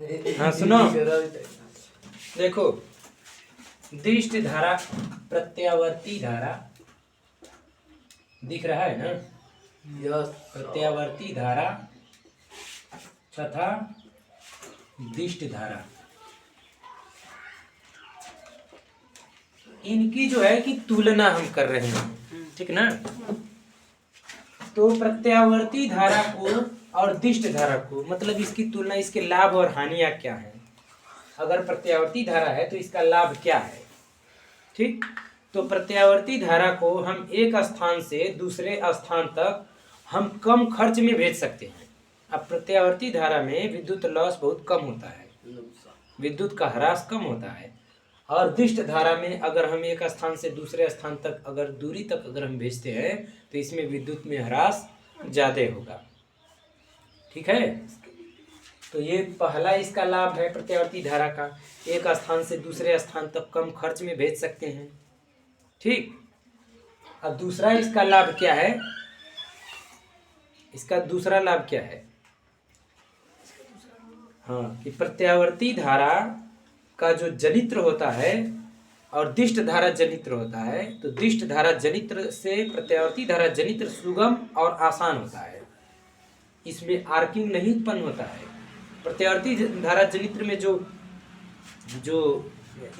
हाँ सुनो, देखो दिष्ट धारा प्रत्यावर्ती धारा दिख रहा है ना। प्रत्यावर्ती धारा तथा दिष्ट धारा, इनकी जो है कि तुलना हम कर रहे हैं, ठीक ना। तो प्रत्यावर्ती धारा को और दिष्ट धारा को, मतलब इसकी तुलना, इसके लाभ और हानियां क्या है। अगर प्रत्यावर्ती धारा है तो इसका लाभ क्या है, ठीक। तो प्रत्यावर्ती धारा को हम एक स्थान से दूसरे स्थान तक हम कम खर्च में भेज सकते हैं। अब प्रत्यावर्ती धारा में विद्युत लॉस बहुत कम होता है, विद्युत का ह्रास कम होता है। और दिष्ट धारा में अगर हम एक स्थान से दूसरे स्थान तक अगर दूरी तक अगर हम भेजते हैं तो इसमें विद्युत में ह्रास ज़्यादा होगा, ठीक है। तो ये पहला इसका लाभ है प्रत्यावर्ती धारा का, एक स्थान से दूसरे स्थान तक कम खर्च में भेज सकते हैं, ठीक। अब दूसरा इसका लाभ क्या है, इसका दूसरा लाभ क्या है, हाँ, कि प्रत्यावर्ती धारा का जो जनित्र होता है और दिष्ट धारा जनित्र होता है, तो दिष्ट धारा जनित्र से प्रत्यावर्ती धारा जनित्र सुगम और आसान होता है, इसमें आर्किंग नहीं उत्पन्न होता है। प्रत्यावर्ती धारा जनित्र में जो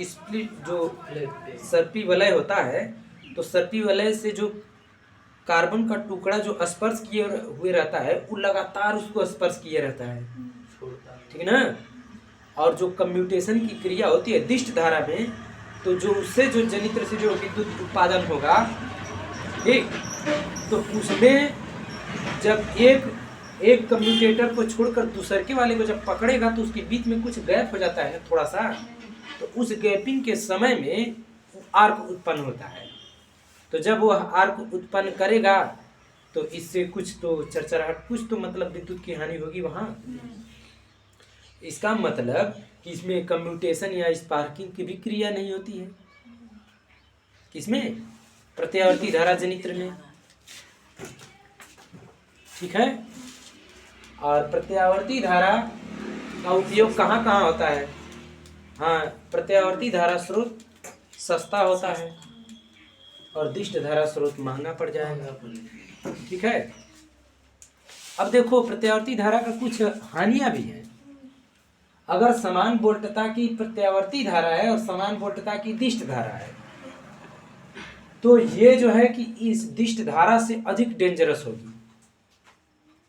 स्प्लिट जो सर्पी वलय होता है, तो सर्पी वलय से जो कार्बन का टुकड़ा जो स्पर्श किए हुए रहता है वो लगातार उसको स्पर्श किए रहता है, ठीक ना। और जो कम्यूटेशन की क्रिया होती है दिष्ट धारा में, तो जो उससे जो जनित्र से जो विद्युत उत्पादन होगा, ठीक, तो उसमें जब एक कम्यूटेटर को छोड़कर दूसरे के वाले को जब पकड़ेगा तो उसके बीच में कुछ गैप हो जाता है थोड़ा सा, तो उस गैपिंग के समय में आर्क उत्पन्न होता है। तो जब वो आर्क उत्पन्न करेगा तो इससे कुछ तो चरचराहट, कुछ तो मतलब विद्युत की हानि होगी वहाँ। इसका मतलब कि इसमें कम्यूटेशन या स्पार्किंग की भी क्रिया नहीं होती है, किसमें, प्रत्यावर्ती धारा जनित्र में, ठीक है। और प्रत्यावर्ती धारा का उपयोग कहाँ कहाँ होता है, हाँ, प्रत्यावर्ती धारा स्रोत सस्ता होता है और दिष्ट धारा स्रोत महंगा पड़ जाएगा, ठीक है। अब देखो प्रत्यावर्ती धारा का कुछ हानियां भी हैं। अगर समान वोल्टता की प्रत्यावर्ती धारा है और समान वोल्टता की दिष्ट धारा है, तो ये जो है कि इस दिष्ट धारा से अधिक डेंजरस होगी।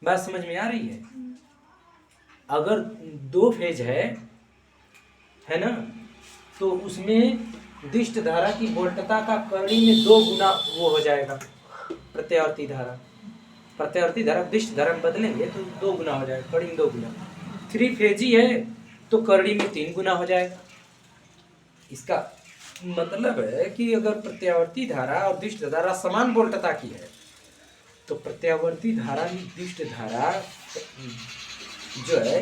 बात समझ में आ रही है। अगर दो फेज है ना, तो उसमें दिष्ट धारा की वोल्टता का करणी में 2 गुना वो हो जाएगा प्रत्यावर्ती धारा। प्रत्यावर्ती धारा दिष्ट धारा में बदलेंगे तो 2 गुना हो जाएगा, करणी में 2 गुना। 3 फेजी है तो करणी में 3 गुना हो जाएगा। इसका मतलब है कि अगर प्रत्यावर्ती धारा और दिष्ट धारा समान वोल्टता की है तो प्रत्यावर्ती धारा ही दिष्ट धारा जो है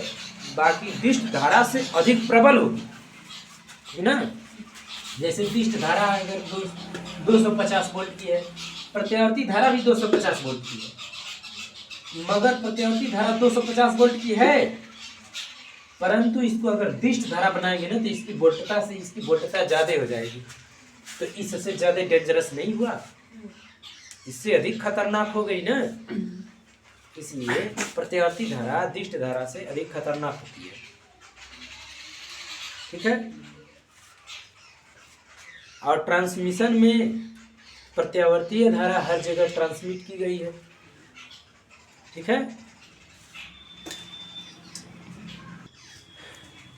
बाकी दिष्ट धारा से अधिक प्रबल होगी, है ना। जैसे दिष्ट धारा अगर 250 वोल्ट की है, प्रत्यावर्ती धारा भी 250 वोल्ट की है, मगर प्रत्यावर्ती धारा 250 वोल्ट की है, परंतु इसको अगर दिष्ट धारा बनाएंगे ना तो इसकी वोल्टता से इसकी वोल्टता ज्यादा हो जाएगी, तो इससे ज्यादा डेंजरस नहीं हुआ, इससे अधिक खतरनाक हो गई ना। इसलिए प्रत्यावर्ती धारा दिष्ट धारा से अधिक खतरनाक होती है, ठीक है। और ट्रांसमिशन में प्रत्यावर्तीय धारा हर जगह ट्रांसमिट की गई है, ठीक है।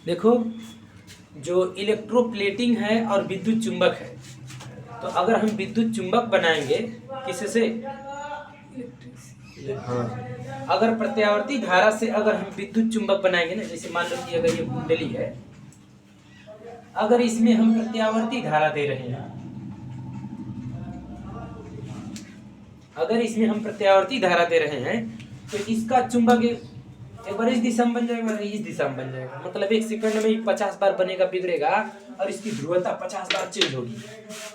देखो जो इलेक्ट्रोप्लेटिंग है और विद्युत चुंबक है, तो अगर हम विद्युत चुंबक बनाएंगे किससे, हाँ, अगर प्रत्यावर्ती धारा से अगर हम विद्युत चुंबक बनाएंगे ना, जैसे मान लो कि अगर ये कुंडली है, अगर इसमें हम प्रत्यावर्ती धारा दे रहे हैं, अगर इसमें हम प्रत्यावर्ती धारा दे रहे हैं तो इसका चुंबक एक बार इस दिशा में बन जाएगा, इस दिशा में बन जाएगा, मतलब 1 सेकंड में ही 50 बार बनेगा, बिगड़ेगा, और इसकी ध्रुवता 50 बार चेंज होगी।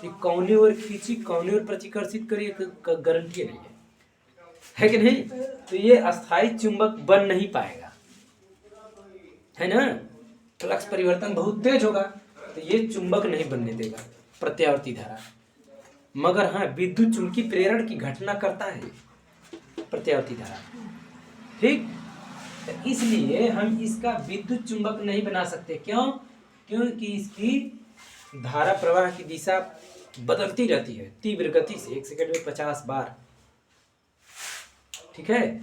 ये कौने ओर खींची कौने ओर प्रतिकर्षित करी गारंटी नहीं है कि नहीं। तो ये अस्थायी चुंबक बन नहीं पाएगा, है ना, फ्लक्स परिवर्तन बहुत तेज होगा, तो ये चुंबक नहीं बनने देगा प्रत्यावर्ती धारा। मगर हाँ, विद्युत चुंबकीय प्रेरण की घटना करता है प्रत्यावर्ती धारा। ठीक, तो इसलिए हम इसका विद्युत चुंबक नहीं बना सकते। क्यों? क्योंकि इसकी धारा प्रवाह की दिशा बदलती रहती है तीव्र गति से, 1 सेकंड में 50 बार। ठीक है।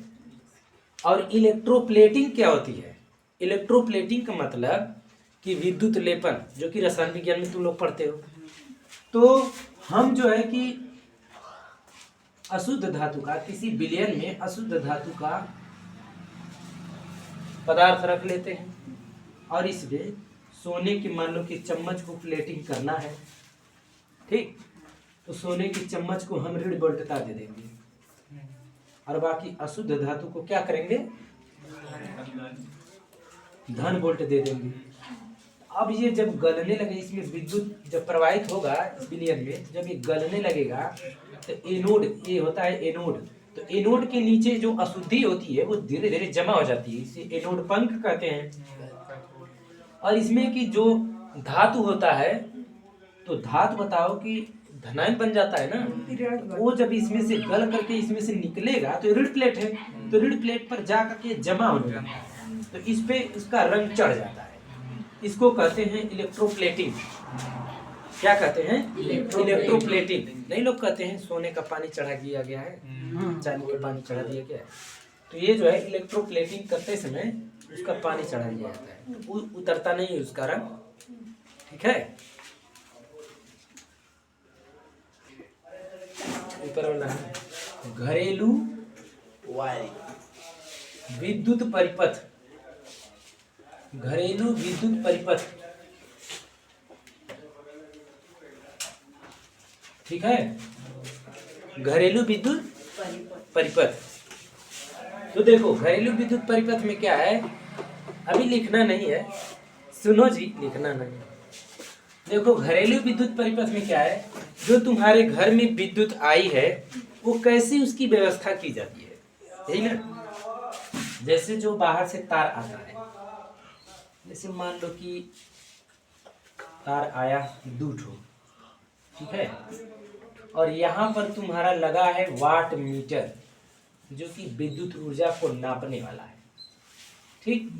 और इलेक्ट्रोप्लेटिंग क्या होती है? इलेक्ट्रोप्लेटिंग का मतलब कि विद्युत लेपन, जो कि रसायन विज्ञान में तुम लोग पढ़ते हो। तो हम जो है कि अशुद्ध धातु का, किसी विलयन में अशुद्ध धातु का पदार्थ रख लेते हैं और इसमें सोने की, मान लो कि चम्मच को प्लेटिंग करना है। ठीक, तो सोने की चम्मच को हम ऋण वोल्टता दे देंगे और बाकी अशुद्ध धातु को क्या करेंगे? धन वोल्ट दे देंगे। अब ये जब गलने लगे, इसमें विद्युत जब प्रवाहित होगा इस विलयन में, जब ये गलने लगेगा तो एनोड, ये होता है एनोड, तो एनोड के नीचे जो अशुद्धि होती है वो धीरे धीरे जमा हो जाती है, इसे एनोड पंख कहते हैं। और इसमें की जो धातु होता है, तो धातु बताओ कि धनायन बन जाता है ना, वो जब इसमें से गल करके इसमें से निकलेगा तो ऋण प्लेट है, तो ऋण प्लेट पर जा करके जमा होने लगता है, तो इस पे इसका रंग चढ़ जाता है। इसको कहते हैं इलेक्ट्रोप्लेटिंग। क्या कहते हैं? इलेक्ट्रोप्लेटिंग। नहीं लोग कहते हैं सोने का पानी चढ़ा दिया गया है, चांदी का पानी चढ़ा दिया गया है, तो ये जो है इलेक्ट्रोप्लेटिंग करते समय उसका पानी चढ़ा दिया जाता है, उतरता नहीं है उसका रंग। ठीक है। ऊपर वाला है घरेलू विद्युत परिपथ। घरेलू विद्युत परिपथ, ठीक है, घरेलू विद्युत परिपथ। तो देखो घरेलू विद्युत परिपथ में क्या है, अभी लिखना नहीं है, सुनो जी, लिखना नहीं। देखो घरेलू विद्युत परिपथ में क्या है, जो तुम्हारे घर में विद्युत आई है वो कैसे उसकी व्यवस्था की जाती है, यही ना। जैसे जो बाहर से तार आता है, जैसे मान लो कि तार आया 2 ठो, ठीक है, और यहाँ पर तुम्हारा लगा है वाट मीटर, जो कि विद्युत ऊर्जा को नापने वाला है। ठीक,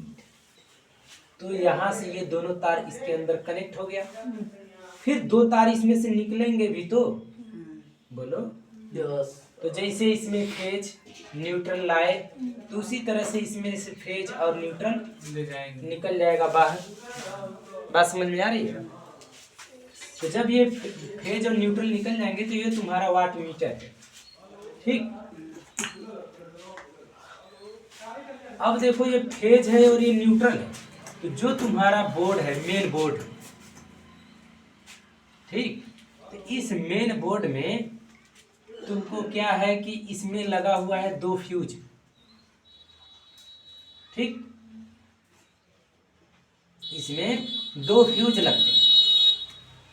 तो यहाँ से ये दोनों तार इसके अंदर कनेक्ट हो गया, फिर 2 तार इसमें से निकलेंगे भी, तो बोलो तो जैसे इसमें फेज न्यूट्रल लाए, तो उसी तरह से इसमें से फेज और न्यूट्रल निकल जाएगा बाहर। बात समझ में आ रही है? तो जब ये फेज और न्यूट्रल निकल जाएंगे तो ये तुम्हारा वाट मीटर है। ठीक, अब देखो ये फेज है और ये न्यूट्रल है, तो जो तुम्हारा बोर्ड है, मेन बोर्ड, ठीक, तो इस मेन बोर्ड में तुमको क्या है कि इसमें लगा हुआ है 2 फ्यूज। ठीक, इसमें 2 फ्यूज लगते हैं।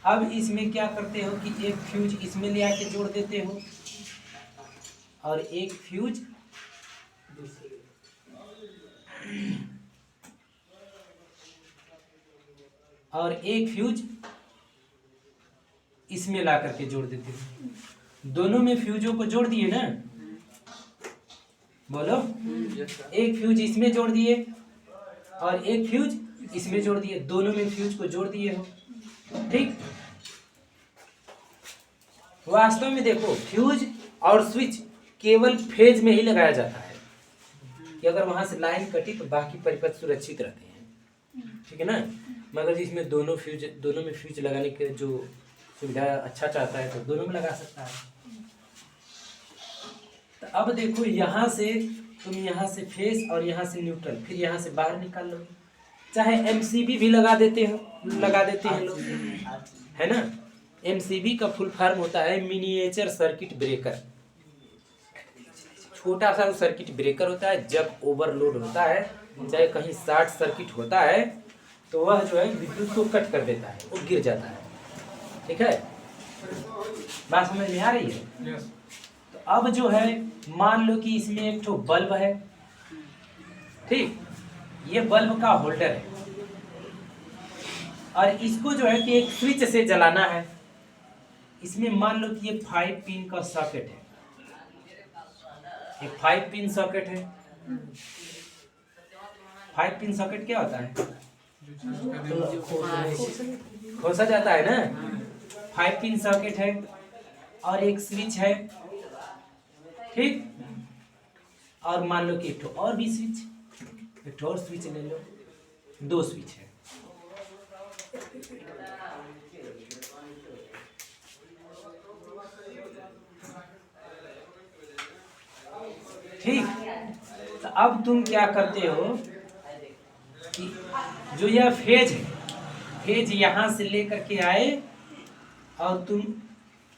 अब इसमें क्या करते हो कि एक फ्यूज इसमें ले आके जोड़ देते हो और एक फ्यूज इसमें ला करके जोड़ देते हो। दोनों में फ्यूजों को जोड़ दिए ना, बोलो, एक फ्यूज इसमें जोड़ दिए और एक फ्यूज इसमें जोड़ दिए, दोनों में फ्यूज को जोड़ दिए हो। ठीक, वास्तव में देखो फ्यूज और स्विच केवल फेज में ही लगाया जाता है, कि अगर वहां से लाइन कटी तो बाकी परिपथ सुरक्षित रहते हैं। ठीक है ना, मगर इसमें दोनों में फ्यूज लगाने के जो सुविधा अच्छा चाहता है तो दोनों में लगा सकता है। तो अब देखो यहाँ से तुम यहाँ से फेस और यहाँ से न्यूट्रल, फिर यहाँ से बाहर निकाल लो, चाहे एमसीबी भी लगा देते हैं लोग, है ना। एमसीबी का फुल फॉर्म होता है मिनिएचर सर्किट ब्रेकर। छोटा सा सर्किट ब्रेकर होता है, जब ओवरलोड होता है, चाहे कहीं शॉर्ट सर्किट होता है, तो वह जो है विद्युत को कट कर देता है, वो गिर जाता है। ठीक है, बात समझ में आ रही है? तो अब जो है मान लो कि इसमें एक ठो बल्ब है, ठीक, ये बल्ब का होल्डर है और इसको जो है कि एक स्विच से जलाना है। इसमें मान लो कि ये 5 पिन का सॉकेट है, ये 5 पिन सॉकेट है। 5 पिन सॉकेट क्या होता है? खोसा जाता है ना। 5 पिन सॉकेट है और एक स्विच है, ठीक। और मान लो कि एक और भी स्विच, एक और स्विच ले लो, 2 स्विच है। ठीक। तो अब तुम क्या करते हो कि जो यह फेज है, फेज यहां से लेकर के आए और तुम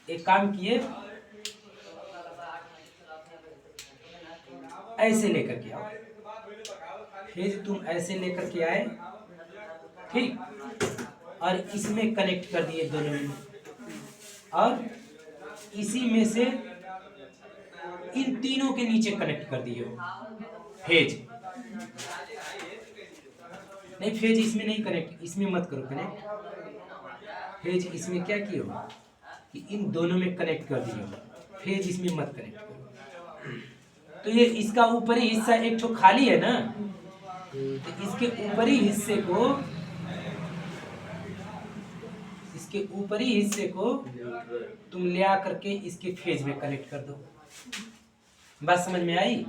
एक काम किए, ऐसे लेकर के आओ, फेज तुम ऐसे लेकर के आए, ठीक। और इसमें कनेक्ट कर दिए दोनों में, और इसी में से इन तीनों के नीचे कनेक्ट कर दिए फेज। नहीं, फेज इसमें नहीं कनेक्ट, इसमें मत करो कनेक्ट। फेज इसमें क्या किए हो कि इन दोनों में कनेक्ट कर दिए हो, फेज इसमें मत कनेक्ट करो। तो ये इसका ऊपरी हिस्सा एक ठो खाली है ना, तो इसके ऊपरी हिस्से को, इसके ऊपरी हिस्से को तुम ले आ करके इसके फेज में कनेक्ट कर दो। बात समझ में आई?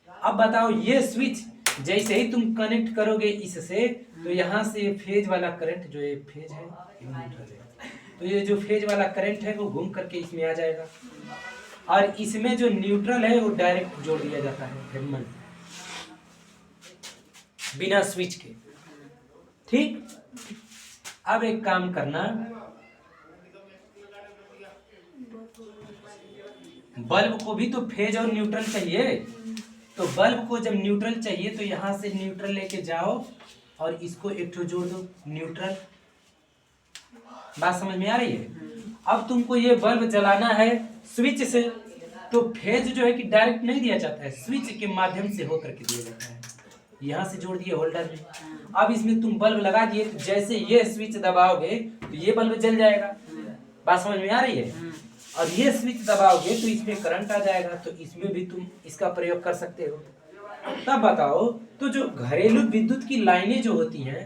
अब बताओ, ये स्विच जैसे ही तुम कनेक्ट करोगे इससे, तो यहाँ से फेज वाला करंट, जो ये फेज है, तो ये जो फेज वाला करंट है वो घूम करके इसमें आ जाएगा, और इसमें जो न्यूट्रल है वो डायरेक्ट जोड़ दिया जाता है थर्मल, बिना स्विच के, ठीक। अब एक काम करना, बल्ब को भी तो फेज और न्यूट्रल चाहिए, तो बल्ब को जब न्यूट्रल चाहिए तो यहां से न्यूट्रल लेके जाओ और इसको एक ठो जोड़ दो न्यूट्रल। बात समझ में आ रही है? अब तुमको ये बल्ब जलाना है स्विच से, तो फेज जो है कि डायरेक्ट नहीं दिया जाता है, स्विच के माध्यम से होकर के दिया जाता है। यहाँ से जोड़ दिए होल्डर में। अब इसमें तुम बल्ब लगा दिए, जैसे ये स्विच दबाओगे तो ये बल्ब जल जाएगा। बात समझ में आ रही है? और ये स्विच दबाओगे तो इसमें करंट आ जाएगा, तो इसमें भी तुम इसका प्रयोग कर सकते हो। तब बताओ, तो जो घरेलू विद्युत की लाइनें जो होती हैं,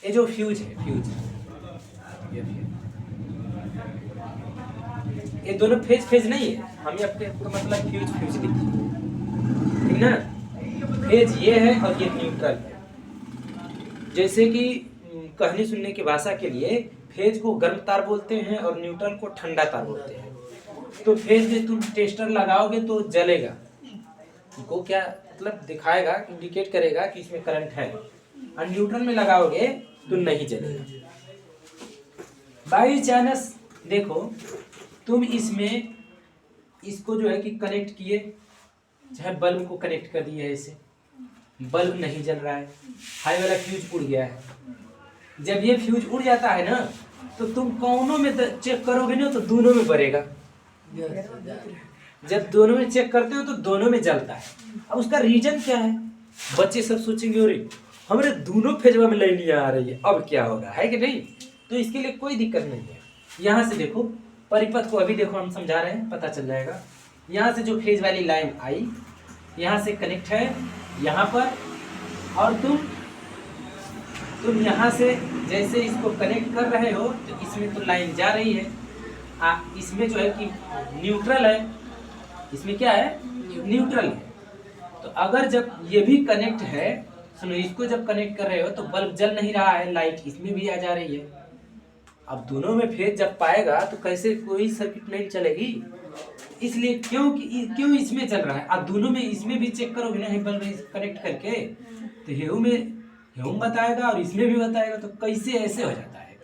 ये जो फ्यूज है, फ्यूज, ये दोनों फेज फेज नहीं है, हम ये आपके तो मतलब फ्यूज फ्यूज लिखिए, ठीक ना। फेज ये है और ये न्यूट्रल है। जैसे कि कहने सुनने की भाषा के लिए फेज को गर्म तार बोलते हैं और न्यूट्रल को ठंडा तार बोलते हैं। तो फेज में तुम टेस्टर लगाओगे तो जलेगा, को क्या मतलब दिखाएगा, इंडिकेट करेगा कि इसमें करंट है, और न्यूट्रल में लगाओगे तो नहीं जलेगा। बाई चांस देखो तुम इसमें इसको जो है कि कनेक्ट किए, चाहे बल्ब को कनेक्ट कर दिए, ऐसे बल्ब नहीं जल रहा है, हाई वाला फ्यूज उड़ गया है। जब ये फ्यूज उड़ जाता है ना, तो तुम कौनों में चेक करोगे ना तो दोनों में बढ़ेगा। जब दोनों में चेक करते हो तो दोनों में जलता है। अब उसका रीजन क्या है? बच्चे सब सोचेंगे अरे हमारे दोनों फेजवा में लाइनियां आ रही है, अब क्या होगा, है कि नहीं? तो इसके लिए कोई दिक्कत नहीं है। यहाँ से देखो परिपथ को, अभी देखो हम समझा रहे हैं, पता चल जाएगा। यहाँ से जो फेज वाली लाइन आई, यहाँ से कनेक्ट है यहाँ पर, और तुम यहाँ से जैसे इसको कनेक्ट कर रहे हो तो इसमें तो लाइन जा रही है, इसमें जो है कि न्यूट्रल है, इसमें क्या है, न्यूट्रल है। तो अगर जब ये भी कनेक्ट है, सुनो, इसको जब कनेक्ट कर रहे हो तो बल्ब जल नहीं रहा है, लाइट इसमें भी आ जा रही है। अब दोनों में फेज जब पाएगा तो कैसे कोई सर्किट नहीं चलेगी, इसलिए क्यों इसमें चल रहा है। अब दोनों में, इसमें भी चेक करोगे ना बल्ब कनेक्ट करके, तो हेऊ में हेऊ बताएगा और इसमें भी बताएगा, तो कैसे ऐसे हो जाता है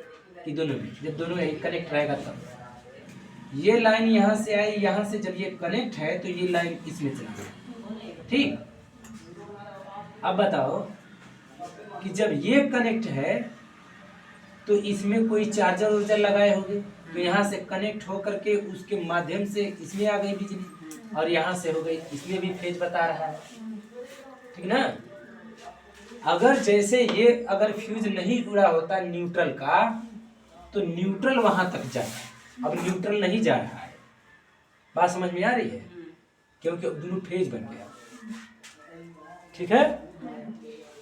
कि दोनों में, जब दोनों में कनेक्ट रहेगा तब। ये लाइन यहाँ से आई, यहाँ से जब ये कनेक्ट है तो ये लाइन इसमें चली गई, ठीक। अब बताओ कि जब ये कनेक्ट है तो इसमें कोई चार्जर वार्जर लगाए होंगे, तो यहाँ से कनेक्ट होकर के उसके माध्यम से इसमें आ गई बिजली, और यहाँ से हो गई, इसमें भी फेज बता रहा है, ठीक ना। अगर जैसे ये अगर फ्यूज नहीं जुड़ा होता न्यूट्रल का तो न्यूट्रल वहां तक जाता, अब न्यूट्रल नहीं जा रहा है। बात समझ में आ रही है, क्योंकि दोनों फेज बन गया, ठीक है।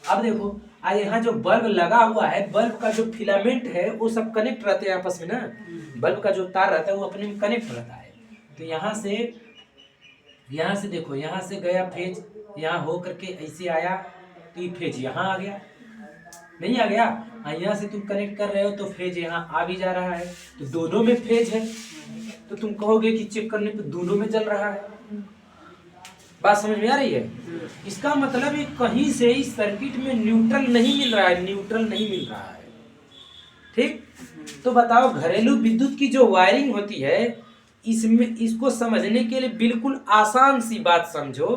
अब देखो यहाँ जो बल्ब लगा हुआ है, बल्ब का जो फिलामेंट है वो सब कनेक्ट रहते हैं आपस में ना, बल्ब का जो तार रहता है वो अपने में कनेक्ट रहता है। तो यहाँ से देखो, यहाँ से गया फेज, यहाँ हो करके ऐसे आया तो ये फेज यहाँ आ गया, नहीं आ गया। यहाँ से तुम कनेक्ट कर रहे हो तो फेज यहाँ आ भी जा रहा है, तो दोनों में फेज है, तो तुम कहोगे कि चेक करने पे दोनों में जल रहा है। बात समझ में आ रही है। इसका मतलब है कहीं से इस सर्किट में न्यूट्रल नहीं मिल रहा है, न्यूट्रल नहीं मिल रहा है, ठीक। तो बताओ घरेलू विद्युत की जो वायरिंग होती है, इसमें इसको समझने के लिए बिल्कुल आसान सी बात समझो।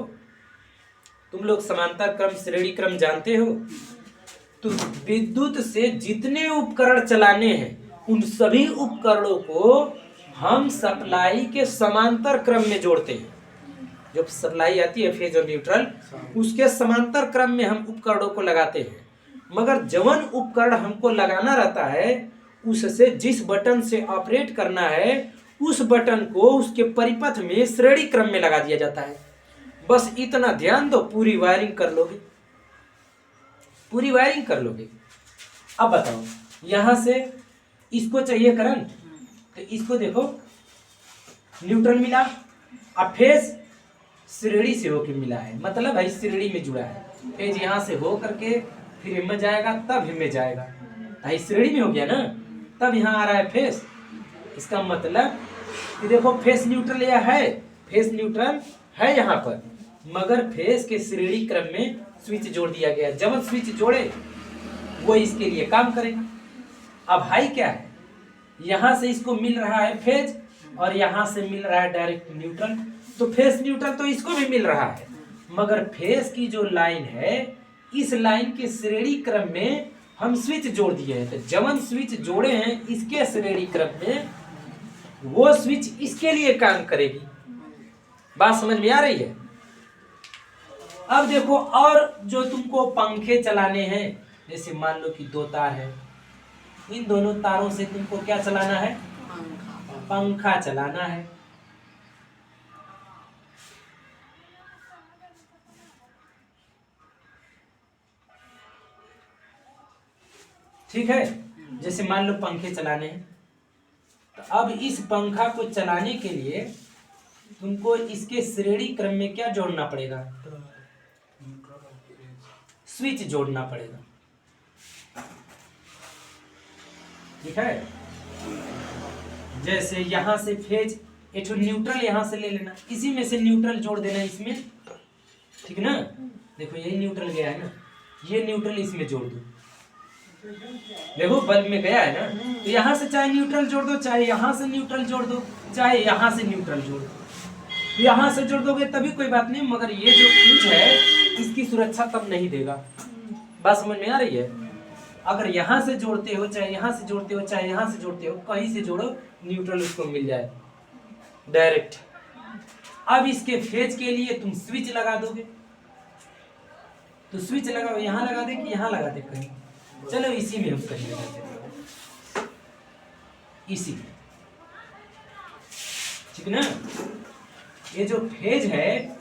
तुम लोग समांतर क्रम श्रेणी क्रम जानते हो, तो विद्युत से जितने उपकरण चलाने हैं उन सभी उपकरणों को हम सप्लाई के समांतर क्रम में जोड़ते हैं। जब सप्लाई आती है फेज और न्यूट्रल, उसके समांतर क्रम में हम उपकरणों को लगाते हैं। मगर जवन उपकरण हमको लगाना रहता है उससे जिस बटन से ऑपरेट करना है उस बटन को उसके परिपथ में श्रेणी क्रम में लगा दिया जाता है। बस इतना ध्यान दो, पूरी वायरिंग कर लोगे, पूरी वायरिंग कर लोगे। अब बताओ यहां से इसको चाहिए करंट, तो इसको देखो न्यूट्रल मिला, अब फेज श्रेणी से होके मिला है, मतलब भाई श्रेणी में जुड़ा है। फेज यहाँ से हो करके फिर हिम में जाएगा, तब हिम में जाएगा, भाई श्रेणी में हो गया ना, तब यहाँ आ रहा है फेज। इसका मतलब कि देखो फेज न्यूट्रल यह है, फेज न्यूट्रल है यहाँ पर, मगर फेज के श्रेणी क्रम में स्विच जोड़ दिया गया। जब स्विच जोड़े वो इसके लिए काम करेगा। अब हाई क्या है, यहाँ से इसको मिल रहा है फेज और यहाँ से मिल रहा है डायरेक्ट न्यूट्रल, तो फेज न्यूट्रल तो इसको भी मिल रहा है, मगर फेज की जो लाइन है इस लाइन के श्रेणी क्रम में हम स्विच जोड़ दिए हैं। तो जवन स्विच जोड़े हैं इसके श्रेणी क्रम में, वो स्विच इसके लिए काम करेगी। बात समझ में आ रही है। अब देखो और जो तुमको पंखे चलाने हैं, जैसे मान लो कि दो तार है, इन दोनों तारों से तुमको क्या चलाना है, पंखा चलाना है। ठीक है, जैसे मान लो पंखे चलाने हैं, तो अब इस पंखा को चलाने के लिए तुमको इसके श्रेणी क्रम में क्या जोड़ना पड़ेगा, स्विच जोड़ना पड़ेगा। ठीक है, जैसे यहां से फेज एक न्यूट्रल यहां से ले लेना, इसी में से न्यूट्रल जोड़ देना इसमें, ठीक ना। देखो यही न्यूट्रल गया है ना, ये न्यूट्रल इसमें जोड़ दो। देखो बल्ब में गया है ना, तो यहाँ से चाहे न्यूट्रल जोड़ दो, चाहे यहाँ से न्यूट्रल जोड़ दो, चाहे यहाँ से न्यूट्रल जोड़ दो। यहाँ से जोड़ दोगे तभी कोई बात नहीं, मगर ये जो फ्यूज है इसकी सुरक्षा तब नहीं देगा। बात समझ में आ रही है। अगर यहाँ से जोड़ते हो, चाहे यहाँ से जोड़ते हो, चाहे यहाँ से जोड़ते हो, कहीं से जोड़ो न्यूट्रल उसको मिल जाए डायरेक्ट। अब इसके फेज के लिए तुम स्विच लगा दोगे, तो स्विच लगाओ, यहाँ लगा दे कि यहाँ लगा दे कहीं, चलो इसी में हम कहीं लगाते हैं, इसी में, ठीक ना। ये जो फेज है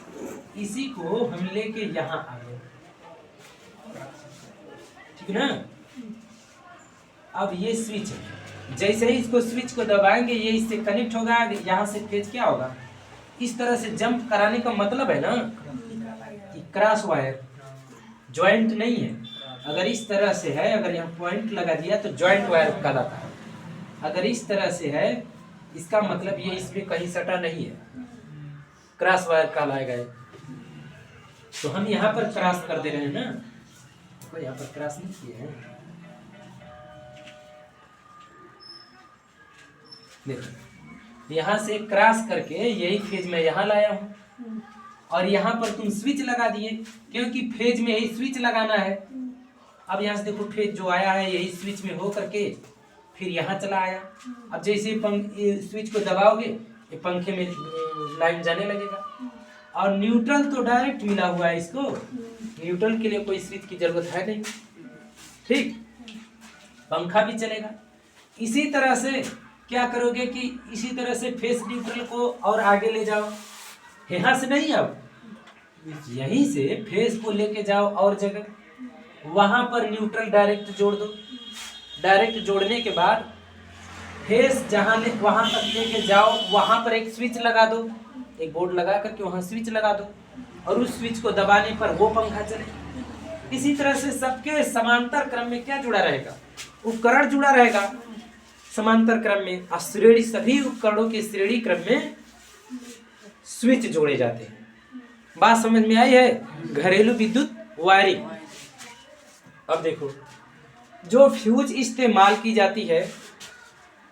इसी को हम लेके यहाँ आ गए, ठीक ना। अब ये स्विच है, जैसे ही इसको स्विच को दबाएंगे ये इससे कनेक्ट होगा, यहाँ से फेज क्या होगा, इस तरह से जंप कराने का मतलब है ना कि क्रॉस वायर ज्वाइंट नहीं है। अगर इस तरह से है, अगर यहाँ पॉइंट लगा दिया तो ज्वाइंट वायर कहलाता है। अगर इस तरह से है इसका मतलब ये इसमें कहीं सटा नहीं है, क्रॉस वायर कहलाएगा। तो हम यहाँ पर क्रॉस कर दे रहे हैं ना, तो यहाँ पर क्रॉस नहीं किए हैं। देखो यहाँ से क्रॉस करके यही फेज में यहाँ लाया हूँ, और यहाँ पर तुम स्विच लगा दिए, क्योंकि फेज में यही स्विच लगाना है। अब यहाँ से देखो फेज जो आया है यही स्विच में हो करके फिर यहाँ चला आया। अब जैसे स्विच को दबाओगे कि पंखे में लाइन जाने लगेगा। और न्यूट्रल तो डायरेक्ट मिला हुआ है इसको, न्यूट्रल के लिए कोई स्विच की जरूरत है नहीं। ठीक, पंखा भी चलेगा। इसी तरह से क्या करोगे कि इसी तरह से फेस न्यूट्रल को और आगे ले जाओ, यहाँ से नहीं, अब यहीं से फेस को लेके जाओ और जगह, वहां पर न्यूट्रल डायरेक्ट जोड़ दो। डायरेक्ट जोड़ने के बाद फेस जहां वहां तक लेके जाओ, वहां पर एक स्विच लगा दो, एक बोर्ड लगा करके वहां स्विच लगा दो, और उस स्विच को दबाने पर वो पंखा चले। इसी तरह से सबके समांतर क्रम में क्या जुड़ा रहेगा, उपकरण जुड़ा रहेगा समांतर क्रम में। और श्रेणी, सभी उपकरणों के श्रेणी क्रम में स्विच जोड़े जाते हैं। बात समझ में आई है? घरेलू विद्युत वायरिंग। अब देखो, जो फ्यूज इस्तेमाल की जाती है,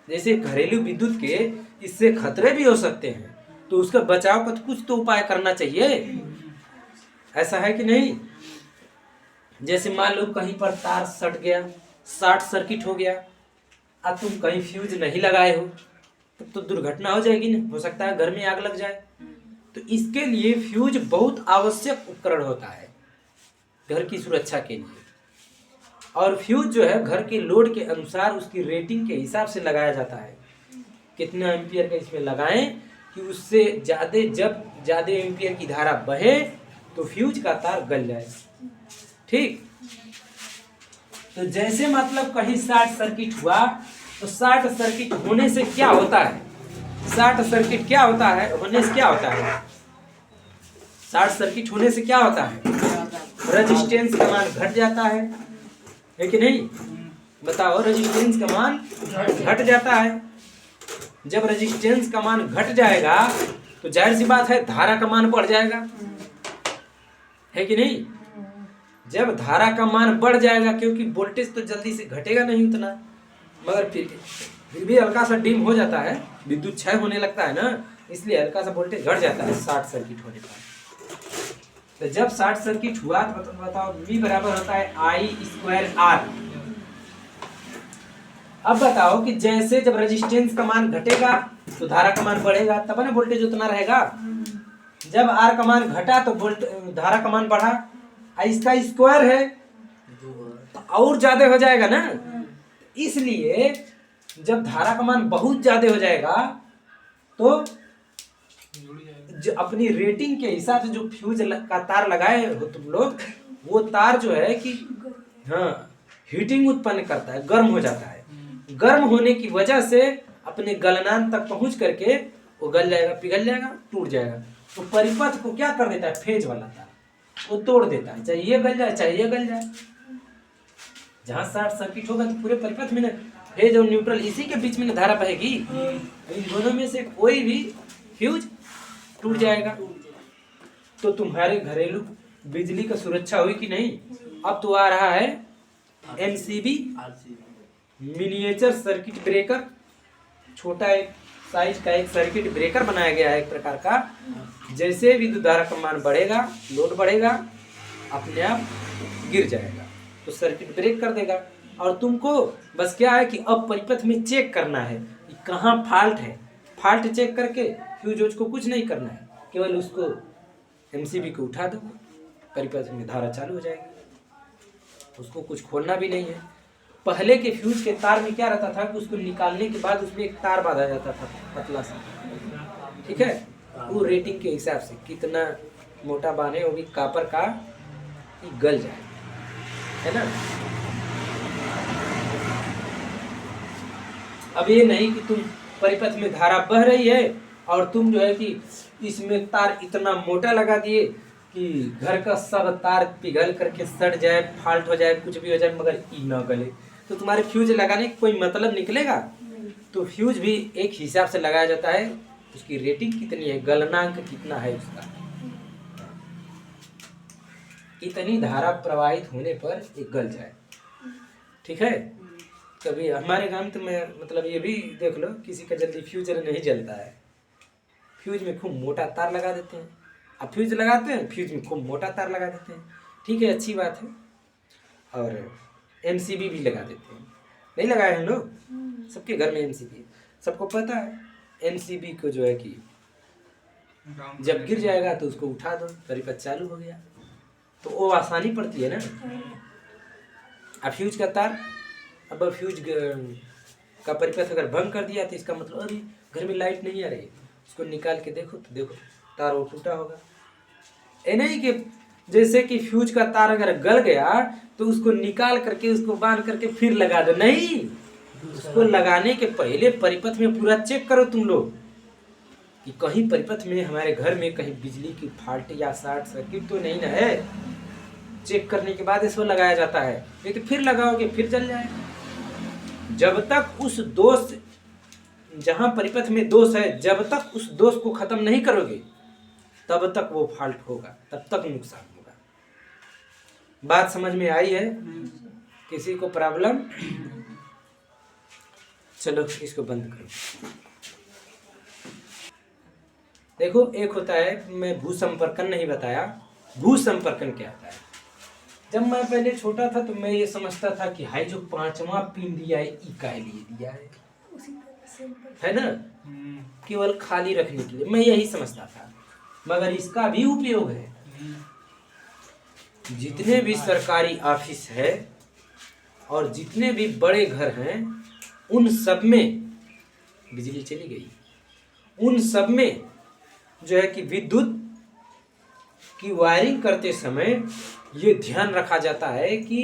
जैसे घरेलू विद्युत के इससे खतरे भी हो सकते हैं, तो उसका बचाव का तो कुछ तो उपाय करना चाहिए, ऐसा है कि नहीं? जैसे मान लो कहीं पर तार सट गया, शॉर्ट सर्किट हो गया, अब तुम कहीं फ्यूज नहीं लगाए हो, तब तो दुर्घटना हो जाएगी ना, हो सकता है घर में आग लग जाए। तो इसके लिए फ्यूज बहुत आवश्यक उपकरण होता है घर की सुरक्षा के लिए। और फ्यूज जो है घर के लोड के अनुसार उसकी रेटिंग के हिसाब से लगाया जाता है, कितना एम्पियर का इसमें लगाएं कि उससे जब ज़्यादा एम्पियर की धारा बहे तो फ्यूज का तार गल जाए। ठीक, तो जैसे मतलब कहीं शॉर्ट सर्किट हुआ, तो शॉर्ट सर्किट होने से क्या होता है, शॉर्ट सर्किट क्या होता है, होने से क्या होता है, शॉर्ट सर्किट होने से क्या होता है, रेजिस्टेंस का मान घट जाता है कि नहीं? बताओ, रेजिस्टेंस का मान घट जाता है। जब रेजिस्टेंस का मान घट जाएगा तो जाहिर सी बात है धारा का मान बढ़ जाएगा, है कि नहीं? जब धारा का मान बढ़ जाएगा, क्योंकि वोल्टेज तो जल्दी से घटेगा नहीं उतना, मगर फिर भी हल्का सा डिम हो जाता है, विद्युत क्षय होने लगता है ना, इसलिए हल्का सा वोल्टेज घट जाता है शॉर्ट सर्किट होने पर। तो जब शॉर्ट सर्किट हुआ तो बताओ, V बराबर होता है I²R। अब बताओ कि जैसे जब रेजिस्टेंस का मान घटेगा तो धारा का मान बढ़ेगा, तब ना वोल्टेज उतना रहेगा। जब R का मान घटा तो धारा का मान बढ़ा, इसका स्क्वायर है तो और ज्यादा हो जाएगा ना। इसलिए जब धारा का मान बहुत ज्यादा हो जाएगा तो जो अपनी रेटिंग के हिसाब से जो फ्यूज का तार लगाए हो तुम लोग, वो तार जो है कि हाँ हीटिंग उत्पन्न करता है, गर्म हो जाता है। गर्म होने की वजह से अपने गलनांक तक पहुंच करके वो गल जाएगा, पिघल जाएगा, टूट जाएगा। तो परिपथ को क्या कर देता है, फेज वाला तार वो तोड़ देता है, चाहे ये गल जाए चाहे ये गल जाए। जहां शॉर्ट सर्किट होगा तो पूरे परिपथ में ना फेज और न्यूट्रल इसी के बीच में ना धारा बहेगी, इन दोनों में से कोई भी फ्यूज टूट जाएगा। तो तुम्हारे घरेलू बिजली का सुरक्षा हुई कि नहीं? अब तो आ रहा है MCB, मिनिएचर सर्किट ब्रेकर। छोटा एक साइज का एक सर्किट ब्रेकर बनाया गया है एक प्रकार का। जैसे विद्युत धारा का मान बढ़ेगा, लोड बढ़ेगा, अपने आप गिर जाएगा तो सर्किट ब्रेक कर देगा। और तुमको बस क्या है कि अब परिपथ में चेक करना है कि कहाँ फॉल्ट है। फॉल्ट चेक करके फ्यूज को कुछ नहीं करना है, केवल उसको MCB को उठा दो, परिपथ में धारा चालू हो जाएगी। उसको कुछ खोलना भी नहीं है। पहले के फ्यूज के तार में क्या रहता था कि उसको निकालने के बाद उसमें एक तार बांधा जाता था पतला सा, ठीक है, वो रेटिंग के हिसाब से कितना मोटा बांधे, वो भी कापर का कि गल जाए, है ना। अब ये नहीं कि तुम परिपथ में धारा बह रही है और तुम जो है कि इसमें तार इतना मोटा लगा दिए कि घर का सब तार पिघल करके सड़ जाए, फॉल्ट हो जाए, कुछ भी हो जाए, मगर ई न गले, तो तुम्हारे फ्यूज लगाने का कोई मतलब निकलेगा? तो फ्यूज भी एक हिसाब से लगाया जाता है, उसकी रेटिंग कितनी है, गलनांक कितना है उसका, कितनी धारा प्रवाहित होने पर एक गल जाए, ठीक है। कभी हमारे गांव तो में मतलब ये भी देख लो, किसी का जल्दी फ्यूज नहीं जलता है, फ्यूज में खूब मोटा तार लगा देते हैं। अब फ्यूज लगाते हैं, फ्यूज में खूब मोटा तार लगा देते हैं, ठीक है, अच्छी बात है। और MCB भी लगा देते हैं, नहीं लगाए हैं लोग, सबके घर में MCB, सबको पता है एनसीबी को जो है कि जब गिर जाएगा तो उसको उठा दो, परिपथ चालू हो गया। तो वो आसानी पड़ती है ना। अब फ्यूज का तार, अब फ्यूज का परिपथ अगर भंग कर दिया तो इसका मतलब अरे घर में लाइट नहीं आ रही, उसको निकाल के देखो तो देखो तार वो टूटा होगा। ये नहीं कि जैसे कि फ्यूज का तार अगर गल गया तो उसको निकाल करके उसको बांध करके फिर लगा दो, नहीं, उसको लगाने के पहले परिपथ में पूरा चेक करो तुम लोग कि कहीं परिपथ में हमारे घर में कहीं बिजली की फॉल्ट या शॉर्ट सर्किट तो नहीं ना है। चेक करने के बाद इसको लगाया जाता है, नहीं तो फिर लगाओगे फिर जल जाएगा। जब तक उस दोष, जहां परिपथ में दोष है, जब तक उस दोष को खत्म नहीं करोगे तब तक वो फॉल्ट होगा, तब तक नुकसान होगा। बात समझ में आई है? किसी को प्रॉब्लम? चलो इसको बंद करो। देखो एक होता है, मैं भू संपर्कन नहीं बताया, भू संपर्कन क्या होता है। जब मैं पहले छोटा था तो मैं ये समझता था कि हाई जो 5वां पिन दिया है इकाई लिए दिया है ना, केवल खाली रखने के लिए, मैं यही समझता था। मगर इसका भी उपयोग है। जितने भी सरकारी ऑफिस है और जितने भी बड़े घर हैं उन सब में बिजली चली गई, उन सब में जो है कि विद्युत की वायरिंग करते समय ये ध्यान रखा जाता है कि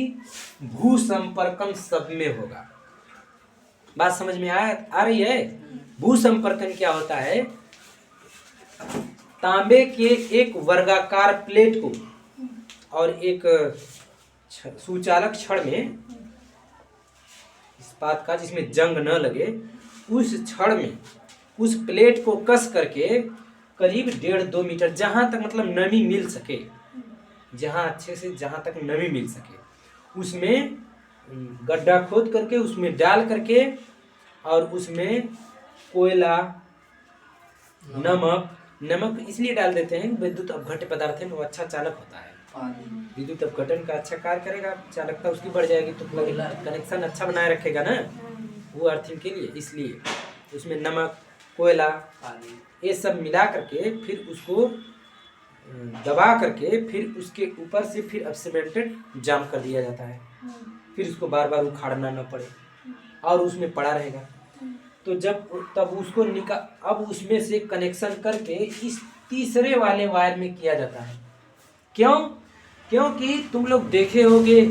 भू संपर्कन सब में होगा। बात समझ में आ रही है? भू संपर्कन क्या होता है? तांबे के एक वर्गाकार प्लेट को और एक सुचालक छड़ में, इस्पात का जिसमें जंग न लगे, उस छड़ में उस प्लेट को कस करके करीब 1.5-2 मीटर, जहां तक मतलब नमी मिल सके, जहां अच्छे से जहां तक नमी मिल सके, उसमें गड्ढा खोद करके उसमें डाल करके और उसमें कोयला, नमक इसलिए डाल देते हैं, विद्युत अपघट्य पदार्थ है, वो अच्छा चालक होता है। विद्युत अपघटन का अच्छा कार्य करेगा, चालकता उसकी बढ़ जाएगी तो कनेक्शन अच्छा बनाए रखेगा ना वो अर्थिंग के लिए। इसलिए उसमें नमक, कोयला ये सब मिला करके फिर उसको दबा करके फिर उसके ऊपर से फिर अब सीमेंटेड जाम कर दिया जाता है। फिर उसको बार बार उखाड़ना न पड़े और उसमें पड़ा रहेगा। तो तब उसको अब उसमें से कनेक्शन करके इस तीसरे वाले वायर में किया जाता है। क्यों? क्योंकि तुम लोग देखे होगे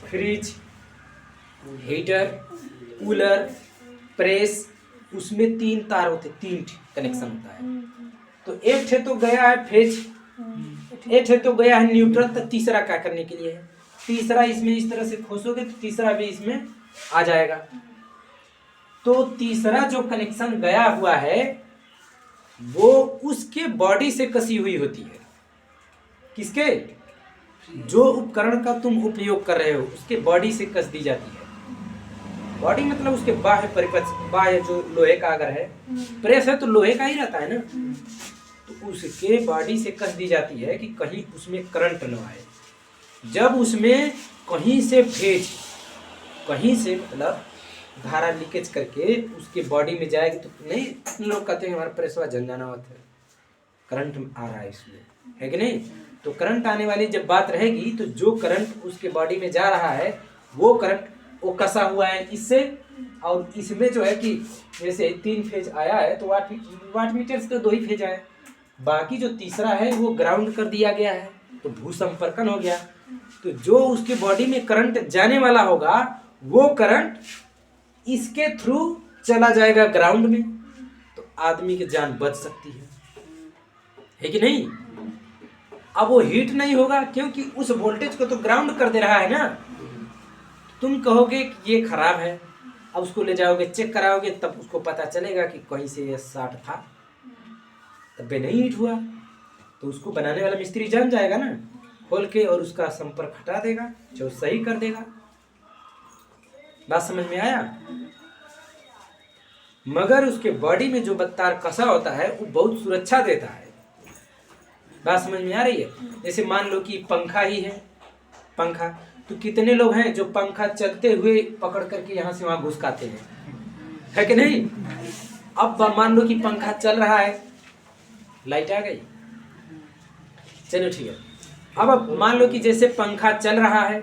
फ्रिज, हीटर, कूलर, प्रेस, उसमें 3 तार होते, 3 कनेक्शन होता है। तो एक ठे तो गया है फेज, एक ठे तो गया है न्यूट्रल, तो तीसरा क्या करने के लिए है? तीसरा इसमें इस तरह से खोसोगे तो तीसरा भी इसमें आ जाएगा। तो तीसरा जो कनेक्शन गया हुआ है वो उसके बॉडी से कसी हुई होती है। किसके? जो उपकरण का तुम उपयोग कर रहे हो उसके बॉडी से कस दी जाती है। बॉडी मतलब उसके बाह्य परिपथ, बाह्य जो लोहे का अगर है, प्रेस है तो लोहे का ही रहता है ना, तो उसके बॉडी से कस दी जाती है कि कहीं उसमें करंट न आए। जब उसमें कहीं से फेज, कहीं से मतलब धारा लीकेज करके उसके बॉडी में जाएगी तो नहीं, लोग कहते हैं हमारा प्रेसवा झंझाना होता है, करंट आ रहा है इसमें, है कि नहीं? तो करंट आने वाली जब बात रहेगी तो जो करंट उसके बॉडी में जा रहा है वो करंट वो कसा हुआ है इससे, और इसमें जो है कि जैसे 3 फेज आया है तो वाट मीटर से तो 2 ही फेज आया, बाकी जो तीसरा है वो ग्राउंड कर दिया गया है, तो भू संपर्कन हो गया। तो जो उसके बॉडी में करंट जाने वाला होगा वो करंट इसके थ्रू चला जाएगा ग्राउंड में, तो आदमी की जान बच सकती है कि नहीं? अब वो हीट नहीं होगा क्योंकि उस वोल्टेज को तो ग्राउंड कर दे रहा है ना। तुम कहोगे कि ये खराब है, अब उसको ले जाओगे चेक कराओगे तब उसको पता चलेगा कि कहीं से ये शॉर्ट था, तब भी नहीं हीट हुआ, तो उसको बनाने वाला मिस्त्री जान जाएगा ना, खोल के और उसका संपर्क हटा देगा, जो सही कर देगा। बात समझ में आया? मगर उसके बॉडी में जो तार कसा होता है वो बहुत सुरक्षा देता है। बात समझ में आ रही है? जैसे मान लो कि पंखा ही है, पंखा, तो कितने लोग हैं जो पंखा चलते हुए पकड़ करके यहाँ से वहां घुसकाते हैं, है कि नहीं? अब मान लो कि पंखा चल रहा है, लाइट आ गई, चलो ठीक है। अब मान लो कि जैसे पंखा चल रहा है,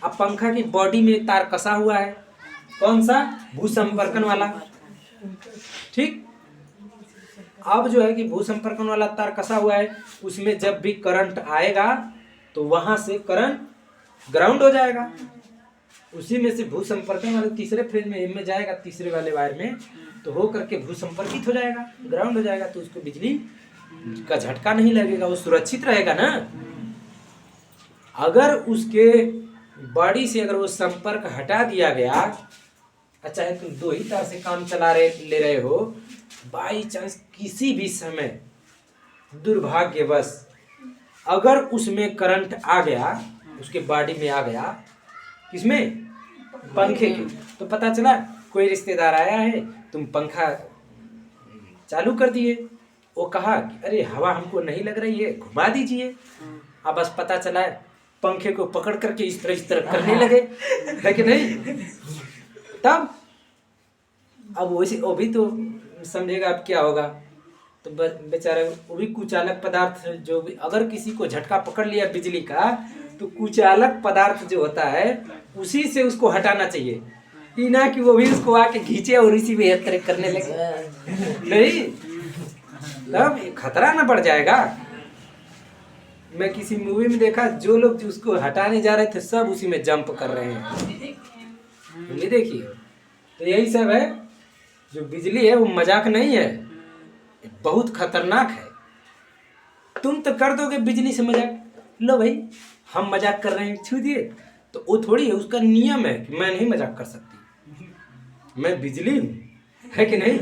अब पंखा की बॉडी में तार कसा हुआ है, कौन सा? भूसंपर्कन वाला, ठीक। अब जो है कि भूसंपर्कन वाला तार कसा हुआ है, उसमें जब भी करंट आएगा तो वहां से करंट ग्राउंड हो जाएगा, उसी में से भूसंपर्कन वाले तीसरे फेज में जाएगा, तीसरे वाले वायर में, तो हो करके भूसंपर्कित हो जाएगा, ग्राउंड हो जाएगा, तो उसको बिजली का झटका नहीं लगेगा, वो सुरक्षित रहेगा ना। अगर उसके बॉडी से अगर वो संपर्क हटा दिया गया, चाहे तुम 2 ही तार से काम ले रहे हो, बाई चांस किसी भी समय दुर्भाग्यवश अगर उसमें करंट आ गया, उसके बॉडी में आ गया, किसमें? पंखे के, तो पता चला कोई रिश्तेदार आया है, तुम पंखा चालू कर दिए, वो कहा कि अरे हवा हमको नहीं लग रही है, घुमा दीजिए। अब बस पता चला है पंखे को पकड़ करके इस तरह करने लगे, है कि नहीं? तब अब वैसे वो भी तो समझेगा अब क्या होगा, तो बेचारा वो भी कुचालक पदार्थ, जो भी अगर किसी को झटका पकड़ लिया बिजली का, तो कुचालक पदार्थ जो होता है उसी से उसको हटाना चाहिए, कि ना कि वो भी उसको आके खींचे और इसी में तरह करने लगे, नहीं, तब खतरा ना बढ़ जाएगा। मैं किसी मूवी में देखा, जो लोग जो उसको हटाने जा रहे थे सब उसी में जंप कर रहे हैं, ये देखिए। तो यही सब है, जो बिजली है वो मजाक नहीं है, बहुत खतरनाक है। तुम तो कर दोगे बिजली से मजाक, लो भाई हम मजाक कर रहे हैं, छू दिए, तो वो थोड़ी है, उसका नियम है कि मैं नहीं मजाक कर सकती, मैं बिजली हूँ, है कि नहीं?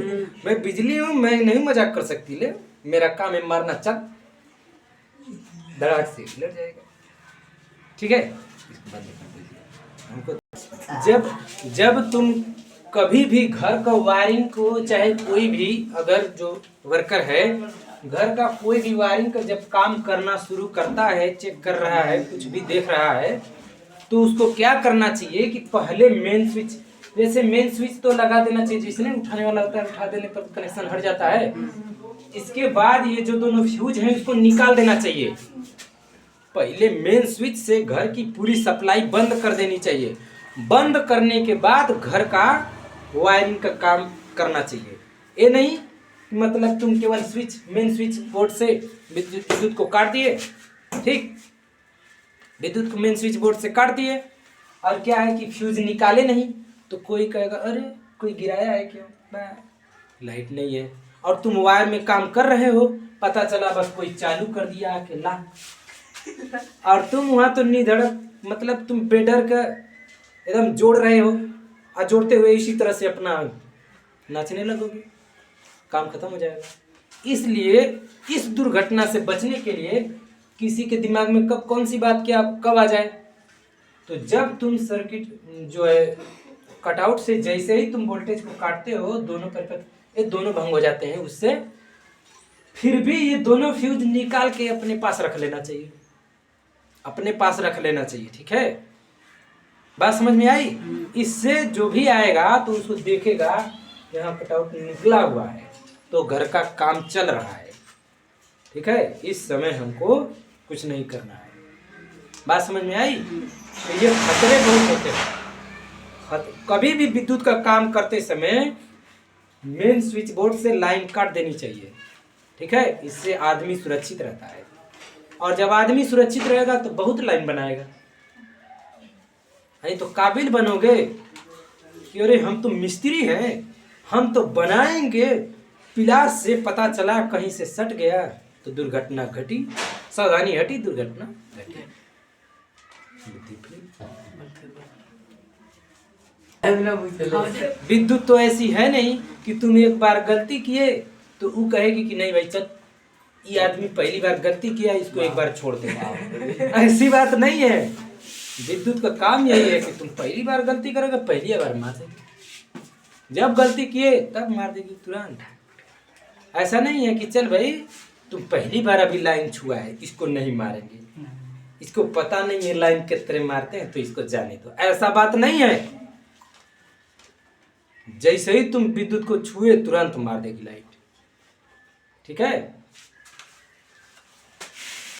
मैं बिजली हूँ, मैं नहीं मजाक कर सकती, ले मेरा काम है मारना, चल धड़ाक से लड़ जाएगा, ठीक है। हमको जब तुम कभी भी घर का वायरिंग को, चाहे कोई भी अगर जो वर्कर है घर का कोई भी वायरिंग का जब काम करना शुरू करता है, चेक कर रहा है, कुछ भी देख रहा है, तो उसको क्या करना चाहिए कि पहले मेन स्विच, जैसे मेन स्विच तो लगा देना चाहिए, जिसने उठाने वाला होता है, उठा देने पर कनेक्शन हट जाता है। इसके बाद ये जो दोनों फ्यूज हैं इसको निकाल देना चाहिए, पहले मेन स्विच से घर की पूरी सप्लाई बंद कर देनी चाहिए, बंद करने के बाद घर का वायरिंग का काम करना चाहिए। ये नहीं मतलब तुम केवल स्विच, मेन स्विच बोर्ड से विद्युत को काट दिए, ठीक, विद्युत को मेन स्विच बोर्ड से काट दिए, और क्या है कि फ्यूज निकाले नहीं, तो कोई कहेगा अरे कोई गिराया है क्यों, लाइट नहीं है, और तुम वायर में काम कर रहे हो, पता चला बस कोई चालू कर दिया आके ला, और तुम वहां तो निधड़क, मतलब तुम बेडर का एकदम जोड़ रहे हो, और जोड़ते हुए इसी तरह से अपना नाचने लगोगे, काम खत्म हो जाएगा। इसलिए इस दुर्घटना से बचने के लिए किसी के दिमाग में कब कौन सी बात क्या कब आ जाए, तो जब तुम सर्किट जो है कटआउट से जैसे ही तुम वोल्टेज को काटते हो, दोनों ये दोनों भंग हो जाते हैं उससे, फिर भी ये दोनों फ्यूज निकाल के अपने पास रख लेना चाहिए, अपने पास रख लेना चाहिए, ठीक है। बात समझ में आई? इससे जो भी आएगा तो उसको देखेगा यहाँ कटआउट निकला हुआ है, तो घर का काम चल रहा है, ठीक है, इस समय हमको कुछ नहीं करना है। बात समझ में आई? तो ये खतरे बहुत होते हैं। कभी भी विद्युत का काम करते समय मेन स्विच बोर्ड से लाइन काट देनी चाहिए, ठीक है, इससे आदमी सुरक्षित रहता है, और जब आदमी सुरक्षित रहेगा तो बहुत लाइन बनाएगा, नहीं तो काबिल बनोगे कि अरे हम तो मिस्त्री हैं, हम तो बनाएंगे, पिलास से पता चला कहीं से सट गया तो दुर्घटना घटी, सावधानी हटी, दुर्घटना घटी। विद्युत तो ऐसी है नहीं कि तुम एक बार गलती किए तो वो कहेगी कि नहीं भाई चल, ये आदमी पहली बार गलती किया, इसको एक बार छोड़ दे, ऐसी बात नहीं है। विद्युत का काम यही है कि तुम पहली बार गलती करोगे, पहली बार मार देगी, जब गलती किए तब मार देगी तुरंत। ऐसा नहीं है कि चल भाई तुम पहली बार अभी लाइन छुआ है, इसको नहीं मारेंगे, इसको पता नहीं है लाइन किस तरह मारते हैं तो इसको जाने दो, ऐसा बात नहीं है। जैसे ही तुम विद्युत को छुए तुरंत मार देगी लाइट। ठीक है।